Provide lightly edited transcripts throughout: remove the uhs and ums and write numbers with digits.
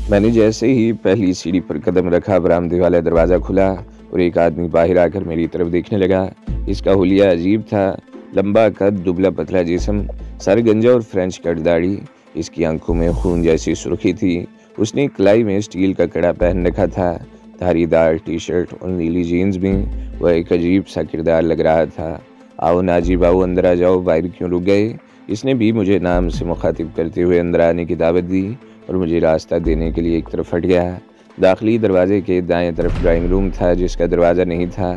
میں نے جیسے ہی پہلی سیڑھی پر قدم رکھا، برآمدے والا دروازہ کھلا اور ایک آدمی باہر آ کر میری طرف دیکھنے لگا۔ اس کا حلیہ عجیب تھا، لمبا قد، دبلا پتلا جسم، سر گنجا اور فرینچ کٹ داڑھی۔ اس کی آنکھوں میں خون جیسی سرخی تھی۔ اس نے کلائی میں اسٹیل کا کڑا پہن رکھا تھا، دھاری دار ٹی شرٹ اور نیلی جینز میں وہ ایک عجیب سا کردار لگ رہا تھا۔ آؤ ناجی باؤ، اندر آ جاؤ، باہر کیوں رک گئے؟ اس نے بھی مجھے نام سے مخاطب کرتے ہوئے اندر آنے کی دعوت دی اور مجھے راستہ دینے کے لیے ایک طرف ہٹ گیا۔ داخلی دروازے کے دائیں طرف ڈرائنگ روم تھا، جس کا دروازہ نہیں تھا۔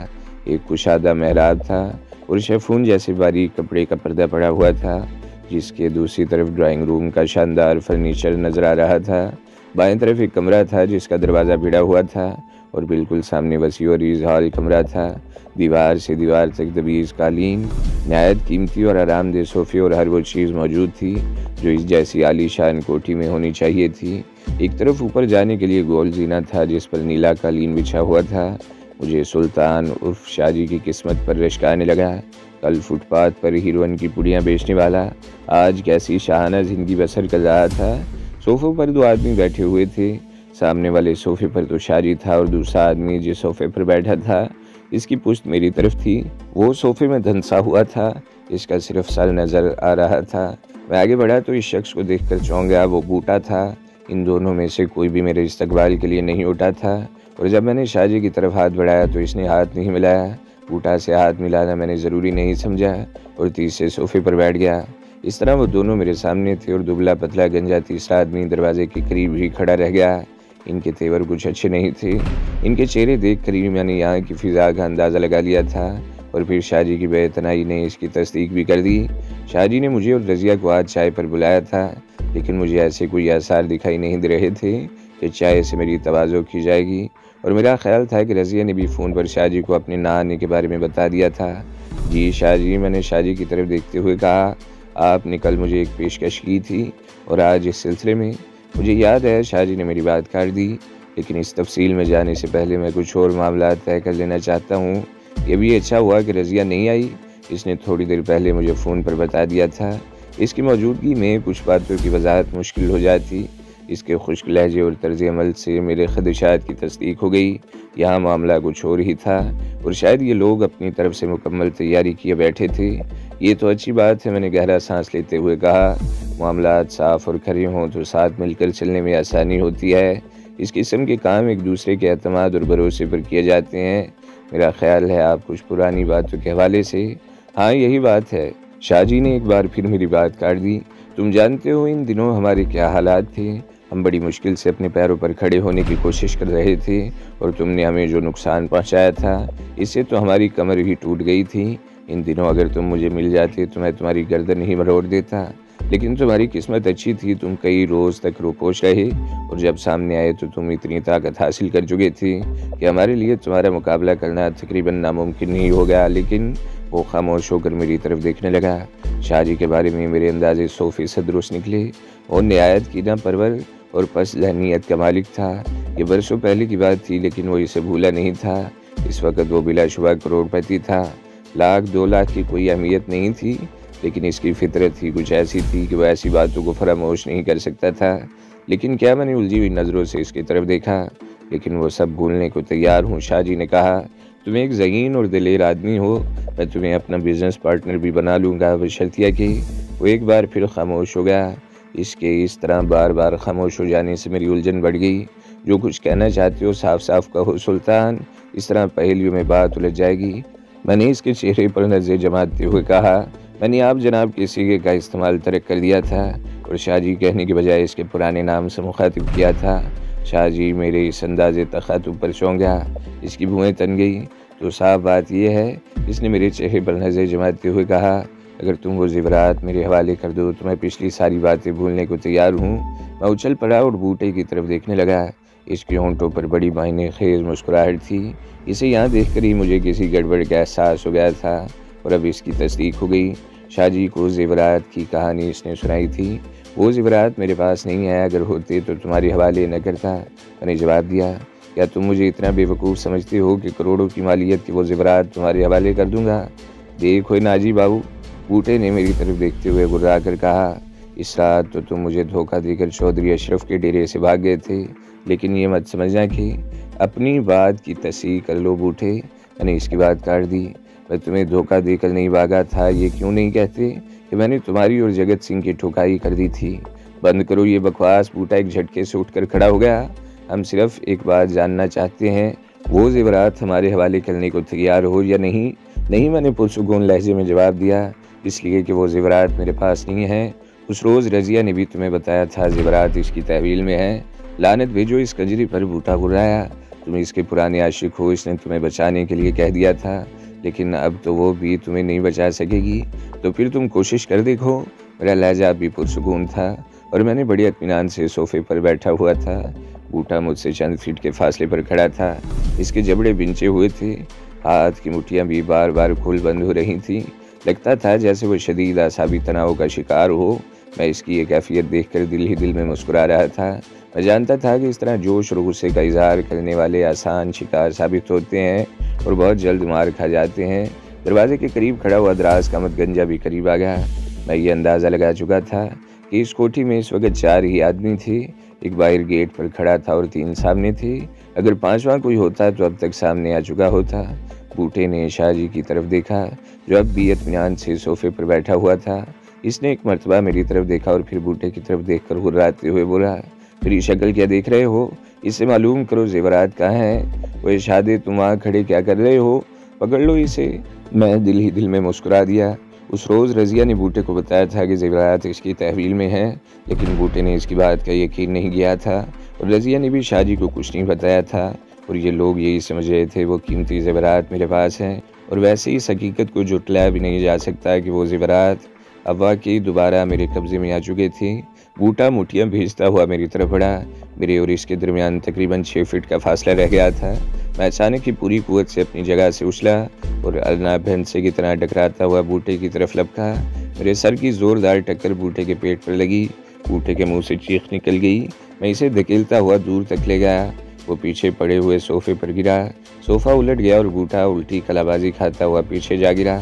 ایک کشادہ محراب تھا اور شیفون جیسے باریک کپڑے کا پردہ پڑا ہوا تھا، جس کے دوسری طرف ڈرائنگ روم کا شاندار فرنیچر نظر آ رہا تھا۔ بائیں طرف ایک کمرہ تھا جس کا دروازہ بھیڑا ہوا تھا اور بالکل سامنے وسیع اور ریز ہال کمرہ تھا۔ دیوار سے دیوار تک دبیز قالین، نہایت قیمتی اور آرام دہ صوفے اور ہر وہ چیز موجود تھی جو اس جیسی عالی شان کوٹھی میں ہونی چاہیے تھی۔ ایک طرف اوپر جانے کے لیے گول زینہ تھا جس پر نیلا قالین بچھا ہوا تھا۔ مجھے سلطان عرف شاہ جی کی قسمت پر رشک آنے لگا۔ کل فٹ پاتھ پر ہیروئن کی پڑیاں بیچنے والا آج کیسی شاہانہ زندگی بسر کر رہا تھا۔ صوفوں پر دو آدمی بیٹھے ہوئے تھے۔ سامنے والے صوفے پر تو شاہ جی تھا اور دوسرا آدمی جس صوفے پر بیٹھا تھا اس کی پشت میری طرف تھی۔ وہ صوفے میں دھنسا ہوا تھا، اس کا صرف سر نظر آ رہا تھا۔ میں آگے بڑھا تو اس شخص کو دیکھ کر چونک گیا۔ وہ بوٹا تھا۔ ان دونوں میں سے کوئی بھی میرے استقبال کے لیے نہیں اٹھا تھا اور جب میں نے شاہ جی کی طرف ہاتھ بڑھایا تو اس نے ہاتھ نہیں ملایا۔ بوٹا سے ہاتھ ملانا میں نے ضروری نہیں سمجھا اور تیسرے صوفے پر بیٹھ گیا۔ اس طرح وہ دونوں میرے سامنے تھے اور دبلا پتلا گنجا تیسرا آدمی دروازے کے قریب ہی کھڑا رہ گیا۔ ان کے تیور کچھ اچھے نہیں تھے۔ ان کے چہرے دیکھ کر ہی میں نے یہاں کی فضا کا اندازہ لگا لیا تھا اور پھر شاہ جی کی بے اعتنائی نے اس کی تصدیق بھی کر دی۔ شاہ جی نے مجھے اور رضیہ کو آج چائے پر بلایا تھا، لیکن مجھے ایسے کوئی آثار دکھائی نہیں دے رہے تھے کہ چائے سے میری تواضع کی جائے گی، اور میرا خیال تھا کہ رضیہ نے بھی فون پر شاہ جی کو اپنے نہ آنے کے بارے میں بتا دیا تھا۔ جی شاہ جی، میں نے شاہ جی کی طرف دیکھتے ہوئے کہا، آپ نے کل مجھے ایک پیشکش کی تھی اور آج اس سلسلے میں؟ مجھے یاد ہے، شاہ جی نے میری بات کاٹ دی، لیکن اس تفصیل میں جانے سے پہلے میں کچھ اور معاملات طے کر لینا چاہتا ہوں۔ یہ بھی اچھا ہوا کہ رضیہ نہیں آئی، اس نے تھوڑی دیر پہلے مجھے فون پر بتا دیا تھا۔ اس کی موجودگی میں کچھ باتوں کی وضاحت مشکل ہو جاتی۔ اس کے خشک لہجے اور طرز عمل سے میرے خدشات کی تصدیق ہو گئی۔ یہاں معاملہ کچھ اور ہی تھا اور شاید یہ لوگ اپنی طرف سے مکمل تیاری کیے بیٹھے تھے۔ یہ تو اچھی بات ہے، میں نے گہرا سانس لیتے ہوئے کہا۔ معاملات صاف اور کھرے ہوں تو ساتھ مل کر چلنے میں آسانی ہوتی ہے۔ اس قسم کے کام ایک دوسرے کے اعتماد اور بھروسے پر کیے جاتے ہیں۔ میرا خیال ہے آپ کچھ پرانی باتوں کے حوالے سے۔ ہاں یہی بات ہے۔ شاہ جی نے ایک بار پھر میری بات کاٹ دی۔ تم جانتے ہو ان دنوں ہمارے کیا حالات تھے۔ ہم بڑی مشکل سے اپنے پیروں پر کھڑے ہونے کی کوشش کر رہے تھے اور تم نے ہمیں جو نقصان پہنچایا تھا اس سے تو ہماری کمر ہی ٹوٹ گئی تھی۔ ان دنوں اگر تم مجھے مل جاتے تو میں تمہاری گردن ہی مروڑ دیتا، لیکن تمہاری قسمت اچھی تھی، تم کئی روز تک روپوش رہے اور جب سامنے آئے تو تم اتنی طاقت حاصل کر چکے تھے کہ ہمارے لیے تمہارا مقابلہ کرنا تقریباً ناممکن ہی ہو گیا۔ لیکن وہ خاموش ہو کر میری طرف دیکھنے لگا۔ شاہ جی کے بارے میں میرے اندازے 100% درست نکلے۔ وہ نہایت کینہ پرور اور پس ذہنیت کا مالک تھا۔ یہ برسوں پہلے کی بات تھی، لیکن وہ اسے بھولا نہیں تھا۔ اس وقت وہ بلا شبہ کروڑ پتی تھا۔ لاکھ 2 لاکھ کی کوئی اہمیت نہیں تھی، لیکن اس کی فطرت ہی کچھ ایسی تھی کہ وہ ایسی باتوں کو فراموش نہیں کر سکتا تھا۔ لیکن کیا میں نے الجھی ہوئی نظروں سے اس کی طرف دیکھا، لیکن وہ سب بھولنے کو تیار ہوں۔ شاہ جی نے کہا، تم ایک ذہین اور دلیر آدمی ہو، میں تمہیں اپنا بزنس پارٹنر بھی بنا لوں گا، بشرطیہ کہ وہ ایک بار پھر خاموش ہو گیا۔ اس کے اس طرح بار بار خاموش ہو جانے سے میری الجھن بڑھ گئی۔ جو کچھ کہنا چاہتے ہو صاف صاف کہو سلطان، اس طرح پہیلیوں میں بات الجھ جائے گی۔ میں نے اس کے چہرے پر نظریں جماتے ہوئے کہا، میں نے آپ جناب کے صیغے کا استعمال ترک کر دیا تھا اور شاہ جی کہنے کے بجائے اس کے پرانے نام سے مخاطب کیا تھا۔ شاہ جی میرے اس انداز تخاطب پر چونک گیا، اس کی بھویں تن گئی۔ تو صاف بات یہ ہے، اس نے میرے چہرے پر نظریں جماتے ہوئے کہا، اگر تم وہ زیورات میرے حوالے کر دو تو میں پچھلی ساری باتیں بھولنے کو تیار ہوں۔ میں اچھل پڑا اور بوٹے کی طرف دیکھنے لگا۔ اس کے ہونٹوں پر بڑی معنی خیز مسکراہٹ تھی۔ اسے یہاں دیکھ کر ہی مجھے کسی گڑبڑ کا احساس ہو گیا تھا اور اب اس کی تصدیق ہو گئی۔ شاہ جی کو زیورات کی کہانی اس نے سنائی تھی۔ وہ زیورات میرے پاس نہیں آیا، اگر ہوتے تو تمہارے حوالے نہ کرتا۔ میں نے جواب دیا، کیا تم مجھے اتنا بے وقوف سمجھتے ہو کہ کروڑوں کی مالیت کے وہ زیورات تمہارے حوالے کر دوں گا؟ دیکھو ناجی بابو، بوٹے نے میری طرف دیکھتے ہوئے گرا کر کہا، اس رات تو تم مجھے دھوکہ دے کر چودھری اشرف کے ڈیرے سے بھاگ گئے تھے، لیکن یہ مت سمجھنا کہ اپنی بات کی تصحیح کر لو بوٹھے۔ میں نے اس کی بات کاٹ دی۔ میں تمہیں دھوکہ دے کر نہیں بھاگا تھا، یہ کیوں نہیں کہتے کہ میں نے تمہاری اور جگت سنگھ کی ٹھکائی کر دی تھی؟ بند کرو یہ بکواس۔ بوٹا ایک جھٹکے سے اٹھ کر کھڑا ہو گیا۔ ہم صرف ایک بات جاننا چاہتے ہیں، وہ زیورات ہمارے حوالے کرنے کو تیار ہو یا نہیں؟ نہیں، میں نے پرسکون لہجے میں جواب دیا، اس لیے کہ وہ زیورات میرے پاس نہیں ہیں۔ اس روز رضیہ نے بھی تمہیں بتایا تھا زیورات اس کی تحویل میں ہیں۔ لعنت بھیجو اس کنجری پر، بوٹا گرایا۔ تم اس کے پرانے عاشق ہو، اس نے تمہیں بچانے کے لیے کہہ دیا تھا، لیکن اب تو وہ بھی تمہیں نہیں بچا سکے گی، تو پھر تم کوشش کر دیکھو۔ میرا لہجہ بھی پرسکون تھا اور میں نے بڑی اطمینان سے صوفے پر بیٹھا ہوا تھا۔ بوٹا مجھ سے چند فٹ کے فاصلے پر کھڑا تھا۔ اس کے جبڑے بنچے ہوئے تھے، ہاتھ کی مٹھیاں بھی بار بار کھل بند ہو رہی تھیں۔ لگتا تھا جیسے وہ شدید اعصابی تناؤ کا شکار ہو۔ میں اس کی یہ کیفیت دیکھ کر دل ہی دل میں مسکرا رہا تھا۔ میں جانتا تھا کہ اس طرح جوش اور غصے کا اظہار کرنے والے آسان شکار ثابت ہوتے ہیں اور بہت جلد مار کھا جاتے ہیں۔ دروازے کے قریب کھڑا ہوا دراز قامت گنجا بھی قریب آ گیا۔ میں یہ اندازہ لگا چکا تھا کہ اس کوٹھی میں اس وقت 4 ہی آدمی تھے۔ ایک باہر گیٹ پر کھڑا تھا اور 3 سامنے تھے۔ اگر 5واں کوئی ہوتا تو اب تک سامنے آ چکا ہوتا۔ بوٹے نے شاہ جی کی طرف دیکھا جو اب بھی اطمینان سے صوفے پر بیٹھا ہوا تھا۔ اس نے ایک مرتبہ میری طرف دیکھا اور پھر بوٹے کی طرف دیکھ کر غراتے ہوئے بولا، میری شکل کیا دیکھ رہے ہو؟ اس سے معلوم کرو زیورات کہاں ہیں؟ وہ اشادے تم وہاں کھڑے کیا کر رہے ہو؟ پکڑ لو اسے۔ میں دل ہی دل میں مسکرا دیا۔ اس روز رضیہ نے بوٹے کو بتایا تھا کہ زیورات اس کی تحویل میں ہیں، لیکن بوٹے نے اس کی بات کا یقین نہیں کیا تھا اور رضیہ نے بھی شاہ جی کو کچھ نہیں بتایا تھا، اور یہ لوگ یہی سمجھ رہے تھے وہ قیمتی زیورات میرے پاس ہیں، اور ویسے اس حقیقت کو جھٹلایا بھی نہیں جا سکتا کہ وہ زیورات اب واقعی دوبارہ میرے قبضے میں آ چکے تھے۔ بوٹا مٹھیاں بھیجتا ہوا میری طرف بڑھا۔ میرے اور اس کے درمیان تقریباً 6 فٹ کا فاصلہ رہ گیا تھا۔ میں اچانک کی پوری قوت سے اپنی جگہ سے اچھلا اور النا بھینسے کی طرح ٹکراتا ہوا بوٹے کی طرف لپکا۔ میرے سر کی زوردار ٹکر بوٹے کے پیٹ پر لگی۔ بوٹے کے منہ سے چیخ نکل گئی۔ میں اسے دھکیلتا ہوا دور تک لے گیا۔ وہ پیچھے پڑے ہوئے صوفے پر گرا۔ صوفہ الٹ گیا اور بوٹا الٹی کلا بازی کھاتا ہوا پیچھے جا گرا۔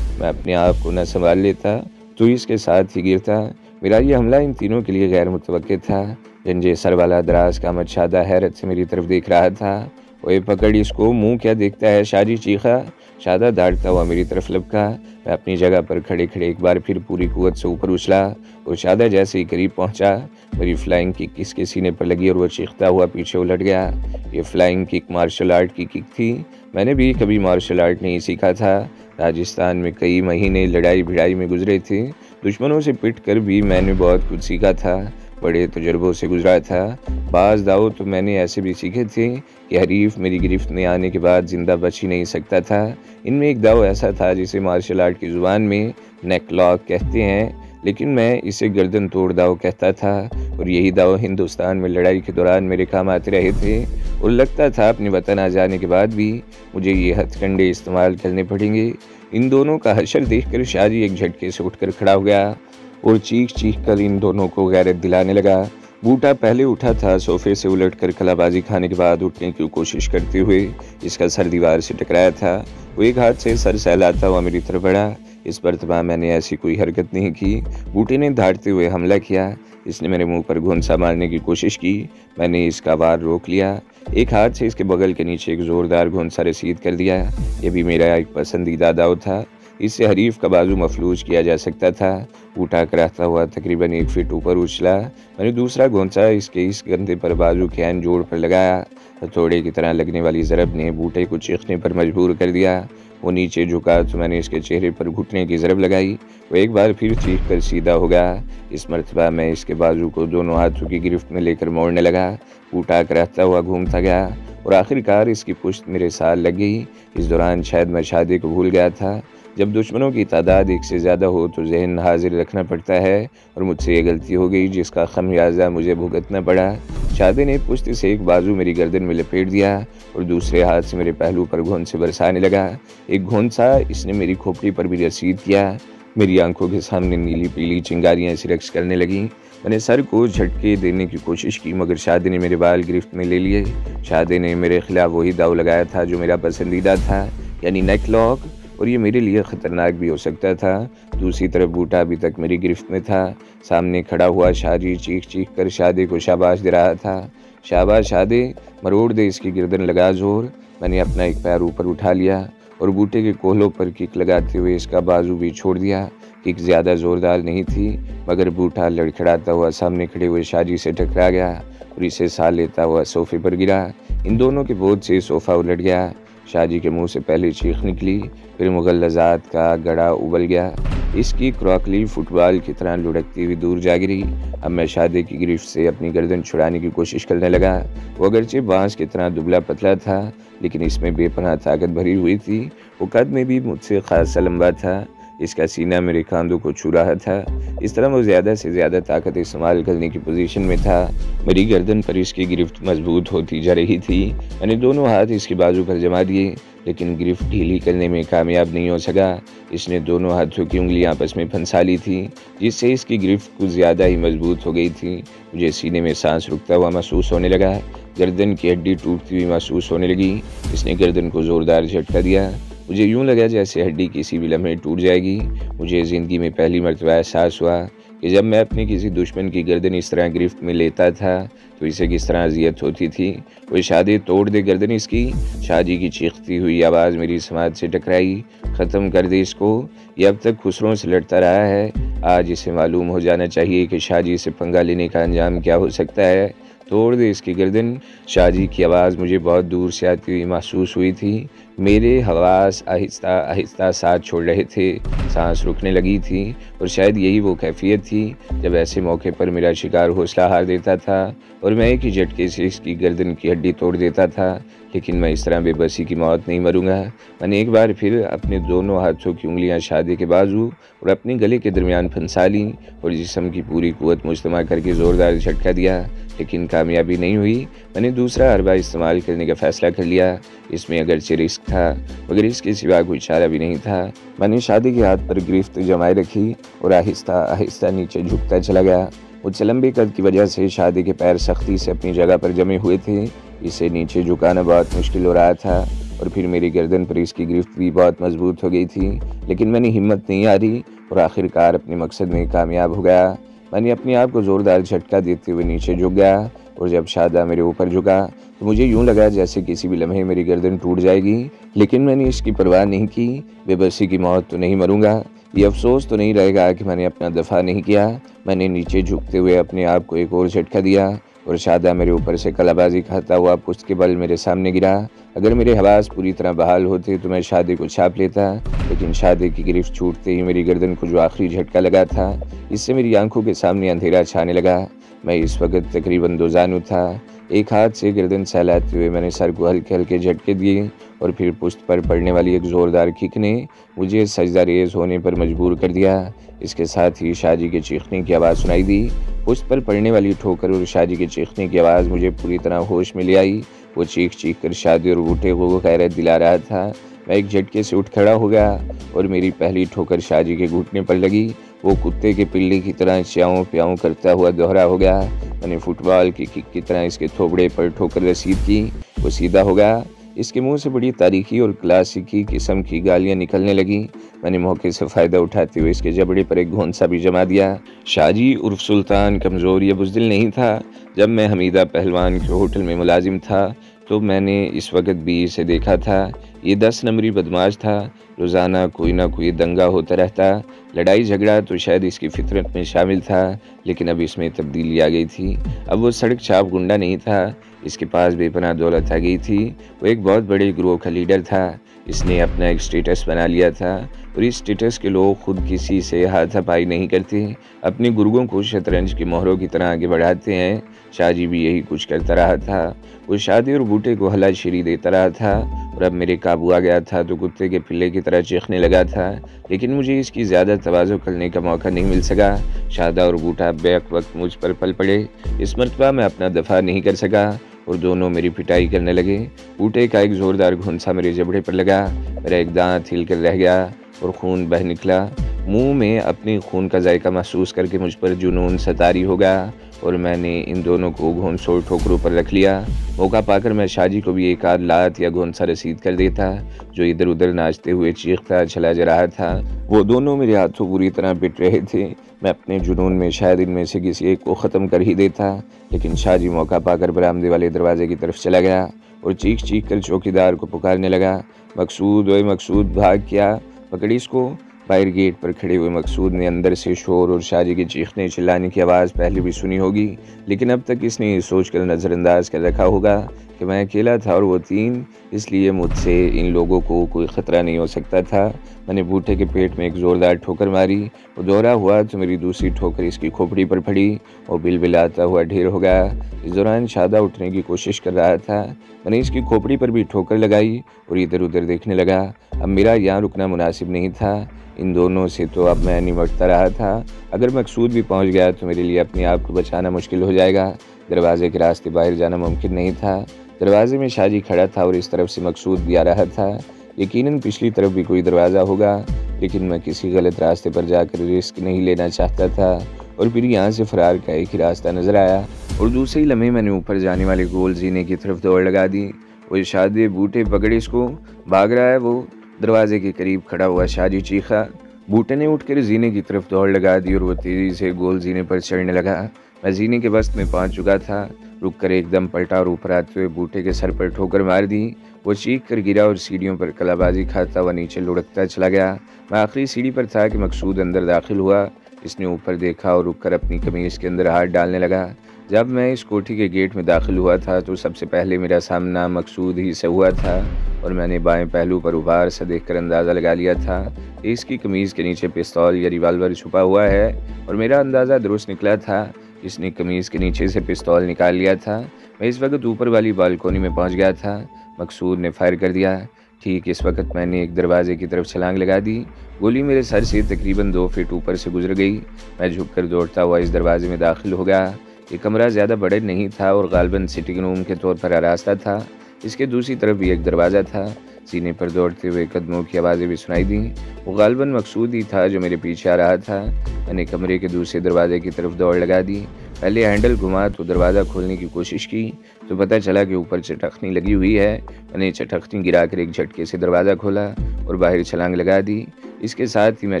میں اپنے آپ کو نہ سنبھال لیتا تو اس کے ساتھ ہی گرتا۔ میرا یہ حملہ ان تینوں کے لیے غیر متوقع تھا۔ گنجے سر والا دراز قامت شادہ حیرت سے میری طرف دیکھ رہا تھا۔ اوے پکڑ اس کو، منہ کیا دیکھتا ہے؟ شاہ جی چیخا۔ شادہ دھاڑتا ہوا میری طرف لپکا۔ میں اپنی جگہ پر کھڑے کھڑے ایک بار پھر پوری قوت سے اوپر اچھلا اور شادہ جیسے ہی قریب پہنچا میری فلائنگ کک اس کے سینے پر لگی اور وہ چیختا ہوا پیچھے الٹ گیا۔ یہ فلائنگ کک مارشل آرٹ کی کک تھی۔ میں نے بھی کبھی مارشل آرٹ نہیں سیکھا تھا۔ راجستھان میں کئی مہینے لڑائی بھڑائی میں گزرے تھے۔ دشمنوں سے پٹ کر بھی میں نے بہت کچھ سیکھا تھا، بڑے تجربوں سے گزرا تھا۔ بعض داؤ تو میں نے ایسے بھی سیکھے تھے کہ حریف میری گرفت میں آنے کے بعد زندہ بچ ہی نہیں سکتا تھا۔ ان میں ایک داؤ ایسا تھا جسے مارشل آرٹ کی زبان میں نیک لاک کہتے ہیں، لیکن میں اسے گردن توڑ داؤ کہتا تھا، اور یہی داؤ ہندوستان میں لڑائی کے دوران میرے کام آتے رہے تھے، اور لگتا تھا اپنے وطن آ جانے کے بعد بھی مجھے یہ ہتھ کنڈے استعمال کرنے پڑیں گے۔ ان دونوں کا حشر دیکھ کر شاہ جی ایک جھٹکے سے اٹھ کر کھڑا ہو گیا اور چیخ چیخ کر ان دونوں کو غیرت دلانے لگا۔ بوٹا پہلے اٹھا تھا، صوفے سے الٹ کر کلا بازی کھانے کے بعد اٹھنے کی کوشش کرتے ہوئے اس کا سر دیوار سے ٹکرایا تھا۔ وہ ایک ہاتھ سے سر سہلاتا ہوا میری طرف بڑھا۔ اس مرتبہ میں نے ایسی کوئی حرکت نہیں کی۔ بوٹے نے دھاڑتے ہوئے حملہ کیا۔ اس نے میرے منہ پر گھونسا مارنے کی کوشش کی۔ میں نے اس کا وار روک لیا۔ ایک ہاتھ سے اس کے بغل کے نیچے ایک زوردار گھونسا رسید کر دیا۔ یہ بھی میرا ایک پسندیدہ داؤ تھا، اس سے حریف کا بازو مفلوج کیا جا سکتا تھا۔ بوٹا کراہتا ہوا تقریباً 1 فٹ اوپر اچھلا۔ میں نے دوسرا گھونسا اس کے اس گندے پر بازو کے عین جوڑ پر لگایا۔ ہتھوڑے کی طرح لگنے والی ضرب نے بوٹے کو چیخنے پر مجبور کر دیا۔ وہ نیچے جھکا تو میں نے اس کے چہرے پر گھٹنے کی ضرب لگائی۔ وہ ایک بار پھر چیخ کر سیدھا ہو گیا۔ اس مرتبہ میں اس کے بازو کو دونوں ہاتھوں کی گرفت میں لے کر موڑنے لگا۔ بوٹا کراہتا ہوا گھومتا گیا اور آخر کار اس کی پشت میرے ساتھ لگ گئی۔ اس دوران شاید میں شادی کو بھول گیا تھا۔ جب دشمنوں کی تعداد ایک سے زیادہ ہو تو ذہن حاضر رکھنا پڑتا ہے، اور مجھ سے یہ غلطی ہو گئی جس کا خمیازہ مجھے بھگتنا پڑا۔ شادی نے پشت سے ایک بازو میری گردن میں لپیٹ دیا اور دوسرے ہاتھ سے میرے پہلو پر گھونسے برسانے لگا۔ ایک گھونسا اس نے میری کھوپڑی پر بھی رسید کیا۔ میری آنکھوں کے سامنے نیلی پیلی چنگاریاں سی رقص کرنے لگیں۔ میں نے سر کو جھٹکے دینے کی کوشش کی مگر شادی نے میرے بال گرفت میں لے لیے۔ شادی نے میرے خلاف وہی داؤ لگایا تھا جو میرا پسندیدہ تھا، یعنی نیک لاک۔ اور یہ میرے لیے خطرناک بھی ہو سکتا تھا۔ دوسری طرف بوٹا ابھی تک میری گرفت میں تھا۔ سامنے کھڑا ہوا شاجی چیخ چیخ کر شادی کو شاباش دے رہا تھا۔ شاباش شادی، مروڑ دے اس کی گردن، لگا زور۔ میں نے اپنا ایک پیر اوپر اٹھا لیا اور بوٹے کے کولوں پر کک لگاتے ہوئے اس کا بازو بھی چھوڑ دیا۔ کک زیادہ زوردار نہیں تھی، مگر بوٹا لڑکھڑاتا ہوا سامنے کھڑے ہوئے شاجی سے ٹکرا گیا اور اسے سا لیتا ہوا صوفے پر گرا۔ ان دونوں کے بوجھ سے صوفہ الٹ گیا۔ شاجی کے منہ سے پہلے چیخ نکلی، پھر مغلظات کا گڑا ابل گیا۔ اس کی کراکری فٹ بال کی طرح لڑکتی ہوئی دور جا گری۔ اب میں شادی کی گرفت سے اپنی گردن چھڑانے کی کوشش کرنے لگا۔ وہ اگرچہ بانس کی طرح دبلا پتلا تھا، لیکن اس میں بے پناہ طاقت بھری ہوئی تھی۔ وہ قد میں بھی مجھ سے خاصا لمبا تھا۔ اس کا سینہ میرے کاندھوں کو چھو رہا تھا۔ اس طرح وہ زیادہ سے زیادہ طاقت استعمال کرنے کی پوزیشن میں تھا۔ میری گردن پر اس کی گرفت مضبوط ہوتی جا رہی تھی۔ میں نے دونوں ہاتھ اس کے بازو پر جما دیے، لیکن گرفت ڈھیلی کرنے میں کامیاب نہیں ہو سکا۔ اس نے دونوں ہاتھوں کی انگلیاں آپس میں پھنسا لی تھی، جس سے اس کی گرفت کچھ زیادہ ہی مضبوط ہو گئی تھی۔ مجھے سینے میں سانس رکتا ہوا محسوس ہونے لگا۔ گردن کی ہڈی ٹوٹتی ہوئی محسوس ہونے لگی۔ اس نے گردن کو زوردار جھٹکا دیا۔ مجھے یوں لگا جیسے ہڈی کسی بھی لمحے ٹوٹ جائے گی۔ مجھے زندگی میں پہلی مرتبہ احساس ہوا کہ جب میں اپنے کسی دشمن کی گردن اس طرح گرفت میں لیتا تھا تو اسے کس طرح اذیت ہوتی تھی۔ وہ شادی توڑ دے گردن اس کی۔ شاجی کی چیختی ہوئی آواز میری سماعت سے ٹکرائی۔ ختم کر دے اس کو، یہ اب تک خسروں سے لڑتا رہا ہے۔ آج اسے معلوم ہو جانا چاہیے کہ شاجی سے پنگا لینے کا انجام کیا ہو سکتا ہے۔ توڑ دے اس کی گردن۔ شاجی کی آواز مجھے بہت دور سے آتی ہوئی محسوس ہوئی تھی۔ میرے حواس آہستہ آہستہ ساتھ چھوڑ رہے تھے، سانس رکنے لگی تھی، اور شاید یہی وہ کیفیت تھی جب ایسے موقع پر میرا شکار حوصلہ ہار دیتا تھا اور میں ایک ہی جھٹکے سے اس کی گردن کی ہڈی توڑ دیتا تھا۔ لیکن میں اس طرح بے بسی کی موت نہیں مروں گا۔ میں نے ایک بار پھر اپنے دونوں ہاتھوں کی انگلیاں شادی کے بازو اور اپنے گلے کے درمیان پھنسا لیں اور جسم کی پوری قوت مجتمع کر کے زوردار جھٹکا دیا، لیکن کامیابی نہیں ہوئی۔ میں نے دوسرا حربہ استعمال کرنے کا فیصلہ کر لیا۔ اس میں اگرچہ رسک تھا، مگر اس کے سوا کوئی چارہ بھی نہیں تھا۔ میں نے شادی کے ہاتھ پر گرفت جمائے رکھی اور آہستہ آہستہ نیچے جھکتا چلا گیا۔ مجھ لمبے قد کی وجہ سے شادی کے پیر سختی سے اپنی جگہ پر جمے ہوئے تھے۔ اسے نیچے جھکانا بہت مشکل ہو رہا تھا، اور پھر میری گردن پر اس کی گرفت بھی بہت مضبوط ہو گئی تھی، لیکن میں نے ہمت نہیں ہاری اور آخر کار اپنے مقصد میں کامیاب ہو گیا۔ میں نے اپنے آپ کو زوردار جھٹکا دیتے ہوئے نیچے جھک گیا، اور جب شادہ میرے اوپر جھکا تو مجھے یوں لگا جیسے کسی بھی لمحے میری گردن ٹوٹ جائے گی، لیکن میں نے اس کی پرواہ نہیں کی۔ بے بسی کی موت تو نہیں مروں گا، یہ افسوس تو نہیں رہے گا کہ میں نے اپنا دفاع نہیں کیا۔ میں نے نیچے جھکتے ہوئے اپنے آپ کو ایک اور جھٹکا دیا اور شادہ میرے اوپر سے کلا بازی کھاتا ہوا پشت کے بل میرے سامنے گرا۔ اگر میرے حواس پوری طرح بحال ہوتے تو میں شادی کو چھاپ لیتا، لیکن شادی کی گرفت چھوٹتے ہی میری گردن کو جو آخری جھٹکا لگا تھا، اس سے میری آنکھوں کے سامنے اندھیرا چھانے لگا۔ میں اس وقت تقریباً دوزانو تھا۔ ایک ہاتھ سے گردن سہلاتے ہوئے میں نے سر کو ہلکے ہلکے جھٹکے دیے، اور پھر پشت پر پڑنے والی ایک زوردار کک نے مجھے سجدہ ریز ہونے پر مجبور کر دیا۔ اس کے ساتھ ہی شاجی کے چیخنے کی آواز سنائی دی۔ پشت پر پڑنے والی ٹھوکر اور شاجی کے چیخنے کی آواز مجھے پوری طرح ہوش میں لے آئی۔ وہ چیخ چیخ کر شادی اور بوٹے کو غیرت دلا رہا تھا۔ میں ایک جھٹکے سے اٹھ کھڑا ہو گیا اور میری پہلی ٹھوکر شاجی کے گھٹنے پر لگی۔ وہ کتے کے پلے کی طرح چیاؤں پیاؤں کرتا ہوا دوہرا ہو گیا۔ میں نے فٹ بال کی کک کی طرح اس کے تھوبڑے پر ٹھوکر رسید کی۔ وہ سیدھا ہو گیا۔ اس کے منہ سے بڑی تاریخی اور کلاسیکی قسم کی گالیاں نکلنے لگیں۔ میں نے موقع سے فائدہ اٹھاتے ہوئے اس کے جبڑے پر ایک گھونسا بھی جما دیا۔ شاجی عرف سلطان کمزور یا بزدل نہیں تھا۔ جب میں حمیدہ پہلوان کے ہوٹل میں ملازم تھا تو میں نے اس وقت بھی اسے دیکھا تھا۔ یہ 10 نمبری بدماش تھا۔ روزانہ کوئی نہ کوئی دنگا ہوتا رہتا۔ لڑائی جھگڑا تو شاید اس کی فطرت میں شامل تھا، لیکن اب اس میں تبدیلی آ گئی تھی۔ اب وہ سڑک چھاپ گنڈا نہیں تھا، اس کے پاس بے پناہ دولت آ گئی تھی۔ وہ ایک بہت بڑے گروہ کا لیڈر تھا۔ اس نے اپنا ایک سٹیٹس بنا لیا تھا، اور اس سٹیٹس کے لوگ خود کسی سے ہاتھا پائی نہیں کرتے، اپنے گروہوں کو شطرنج کے مہروں کی طرح آگے بڑھاتے ہیں۔ شاجی بھی یہی کچھ کرتا رہا تھا۔ وہ شادی اور بوٹے کو ہلا شیری دیتا رہا تھا، اور اب میرے قابو آ گیا تھا تو کتے کے پلے کی طرح چیخنے لگا تھا، لیکن مجھے اس کی زیادہ تواضع کرنے کا موقع نہیں مل سکا۔ شادہ اور بوٹا بیک وقت مجھ پر پل پڑے۔ اس مرتبہ میں اپنا دفاع نہیں کر سکا اور دونوں میری پٹائی کرنے لگے۔ بوٹے کا ایک زوردار گھونسا میرے جبڑے پر لگا، میرا ایک دانت ہل کر رہ گیا اور خون بہہ نکلا۔ منہ میں اپنے خون کا ذائقہ محسوس کر کے مجھ پر جنون ستاری ہو گیا اور میں نے ان دونوں کو گھونسوڑ ٹھوکروں پر رکھ لیا۔ موقع پا کر میں شاجی کو بھی ایک آدھ لات یا گھونسا رسید کر دیتا، جو ادھر ادھر ناچتے ہوئے چیختا چلا جا رہا تھا۔ وہ دونوں میرے ہاتھوں پوری طرح پٹ رہے تھے۔ میں اپنے جنون میں شاید ان میں سے کسی ایک کو ختم کر ہی دیتا، لیکن شاجی موقع پا کر برآمدے والے دروازے کی طرف چلا گیا اور چیخ چیخ کر چوکیدار کو پکارنے لگا، مقصود اوئے مقصود بھاگ کیا، پکڑی اس کو۔ باہر گیٹ پر کھڑے ہوئے مقصود نے اندر سے شور اور شاجی کے چیخنے چلانے کی آواز پہلے بھی سنی ہوگی، لیکن اب تک اس نے یہ سوچ کر نظر انداز کر رکھا ہوگا کہ میں اکیلا تھا اور وہ تین، اس لیے مجھ سے ان لوگوں کو کوئی خطرہ نہیں ہو سکتا تھا۔ میں نے بوٹے کے پیٹ میں ایک زوردار ٹھوکر ماری، وہ دوہرا ہوا تو میری دوسری ٹھوکر اس کی کھوپڑی پر پڑی، وہ بل بلاتا ہوا ڈھیر ہو گیا۔ اس دوران شادہ اٹھنے کی کوشش کر رہا تھا۔ میں نے اس کی کھوپڑی پر بھی ٹھوکر لگائی اور ادھر ادھر دیکھنے لگا۔ اب میرا یہاں رکنا مناسب نہیں تھا، ان دونوں سے تو اب میں نمٹتا رہا تھا۔ اگر مقصود بھی پہنچ گیا تو میرے لیے اپنے آپ کو بچانا مشکل ہو جائے گا۔ دروازے کے راستے باہر جانا ممکن نہیں تھا۔ دروازے میں شاجی کھڑا تھا اور اس طرف سے مقصود بھی آ رہا تھا۔ یقیناً پچھلی طرف بھی کوئی دروازہ ہوگا، لیکن میں کسی غلط راستے پر جا کر رسک نہیں لینا چاہتا تھا۔ اور پھر یہاں سے فرار کا ایک ہی راستہ نظر آیا اور دوسرے ہی لمحے میں نے اوپر جانے والے گول زینے کی طرف دوڑ لگا دی۔ وہ شادی بوٹے پکڑ اس کو، بھاگ رہا ہے وہ۔ دروازے کے قریب کھڑا ہوا شاجی چیخا۔ بوٹے نے اٹھ کر زینے کی طرف دوڑ لگا دی اور وہ تیزی سے گول زینے پر چڑھنے لگا۔ میں زینے کے وسط میں پہنچ چکا تھا، رک کر ایک دم پلٹا اور اوپر آتے ہوئے بوٹے کے سر پر ٹھوکر مار دی۔ وہ چیخ کر گرا اور سیڑھیوں پر کلا بازی کھاتا ہوا نیچے لڑکتا چلا گیا۔ میں آخری سیڑھی پر تھا کہ مقصود اندر داخل ہوا۔ اس نے اوپر دیکھا اور رک کر اپنی قمیض کے اندر ہاتھ ڈالنے لگا۔ جب میں اس کوٹھی کے گیٹ میں داخل ہوا تھا تو سب سے پہلے میرا سامنا مقصود ہی سے ہوا تھا اور میں نے بائیں پہلو پر ابھار سے دیکھ کر اندازہ لگا لیا تھا کہ اس کی قمیض کے نیچے پستول یا ریوالور چھپا ہوا ہے، اور میرا اندازہ درست نکلا تھا۔ اس نے قمیض کے نیچے سے پستول نکال لیا تھا۔ میں اس وقت اوپر والی بالکونی میں پہنچ گیا تھا۔ مقصود نے فائر کر دیا۔ ٹھیک اس وقت میں نے ایک دروازے کی طرف چھلانگ لگا دی۔ گولی میرے سر سے تقریباً 2 فٹ اوپر سے گزر گئی۔ میں جھک کر دوڑتا ہوا اس دروازے میں داخل ہو گیا۔ یہ کمرہ زیادہ بڑا نہیں تھا اور غالباً سٹنگ روم کے طور پر آراستہ تھا۔ اس کے دوسری طرف بھی ایک دروازہ تھا۔ سینے پر دوڑتے ہوئے قدموں کی آوازیں بھی سنائی دیں۔ وہ غالباً مقصود ہی تھا جو میرے پیچھے آ رہا تھا۔ میں نے کمرے کے دوسرے دروازے کی طرف دوڑ لگا دی۔ پہلے ہینڈل گھما تو دروازہ کھولنے کی کوشش کی تو پتہ چلا کہ اوپر چٹخنی لگی ہوئی ہے۔ میں نے چٹخنی گرا کر ایک جھٹکے سے دروازہ کھولا اور باہر چھلانگ لگا دی۔ اس کے ساتھ ہی میں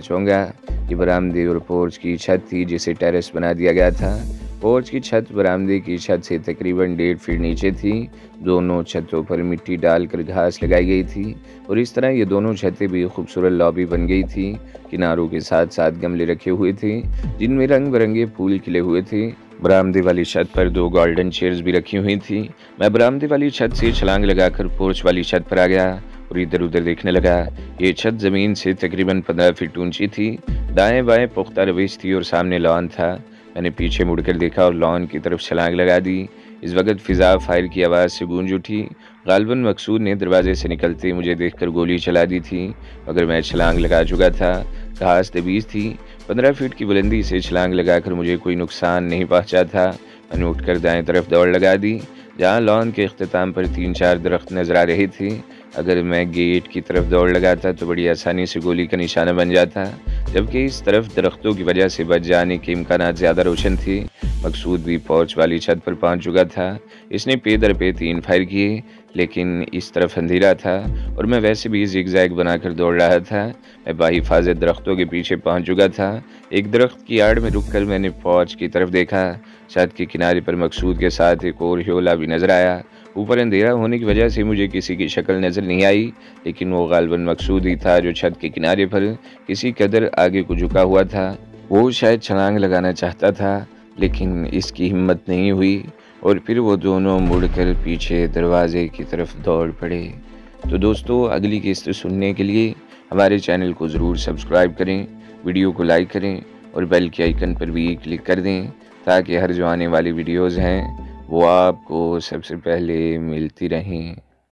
چونکا۔ یہ برآمدے اور پورچ کی چھت تھی جسے ٹیرس بنا دیا گیا تھا۔ پورچ کی چھت برآمدے کی چھت سے تقریباً 1.5 فٹ نیچے تھی۔ دونوں چھتوں پر مٹی ڈال کر گھاس لگائی گئی تھی اور اس طرح یہ دونوں چھتیں بھی خوبصورت لابی بن گئی تھی۔ کناروں کے ساتھ ساتھ گملے رکھے ہوئے تھے جن میں رنگ برنگے پھول کھلے ہوئے تھے۔ برآمدے والی چھت پر 2 گولڈن چیئرز بھی رکھی ہوئی تھی۔ میں برآمدے والی چھت سے چھلانگ لگا کر پورچ والی چھت پر آ گیا اور ادھر ادھر دیکھنے لگا۔ یہ چھت زمین سے تقریباً 15 فٹ اونچی تھی۔ دائیں بائیں پختہ رویش تھی اور سامنے لان تھا۔ میں نے پیچھے مڑ کر دیکھا اور لان کی طرف چھلانگ لگا دی۔ اس وقت فضا فائر کی آواز سے گونج اٹھی۔ غالباً مقصود نے دروازے سے نکلتے مجھے دیکھ کر گولی چلا دی تھی، مگر میں چھلانگ لگا چکا تھا۔ گھاس تبیز تھی۔ 15 فٹ کی بلندی سے چھلانگ لگا کر مجھے کوئی نقصان نہیں پہنچا تھا۔ میں نے اٹھ کر دائیں طرف دوڑ لگا دی جہاں لان کے اختتام پر 3-4 درخت نظر آ رہے تھے۔ اگر میں گیٹ کی طرف دوڑ لگاتا تو بڑی آسانی سے گولی کا نشانہ بن جاتا، جبکہ اس طرف درختوں کی وجہ سے بچ جانے کے امکانات زیادہ روشن تھے۔ مقصود بھی پورچ والی چھت پر پہنچ چکا تھا۔ اس نے پے در پے 3 فائر کیے، لیکن اس طرف اندھیرا تھا اور میں ویسے بھی زگ زیگ بنا کر دوڑ رہا تھا۔ میں بحفاظت درختوں کے پیچھے پہنچ چکا تھا۔ ایک درخت کی آڑ میں رک کر میں نے پورچ کی طرف دیکھا۔ چھت کے کنارے پر مقصود کے ساتھ ایک اور ہیولا بھی نظر آیا۔ اوپر اندھیرا ہونے کی وجہ سے مجھے کسی کی شکل نظر نہیں آئی، لیکن وہ غالباً مقصود ہی تھا جو چھت کے کنارے پر کسی قدر آگے کو جھکا ہوا تھا۔ وہ شاید چھلانگ لگانا چاہتا تھا، لیکن اس کی ہمت نہیں ہوئی اور پھر وہ دونوں مڑ کر پیچھے دروازے کی طرف دوڑ پڑے۔ تو دوستو، اگلی قسط سننے کے لیے ہمارے چینل کو ضرور سبسکرائب کریں، ویڈیو کو لائک کریں اور بیل کے آئیکن پر بھی کلک کر دیں تاکہ ہر جو آنے والی ویڈیوز ہیں وہ آپ کو سب سے پہلے ملتی رہیں۔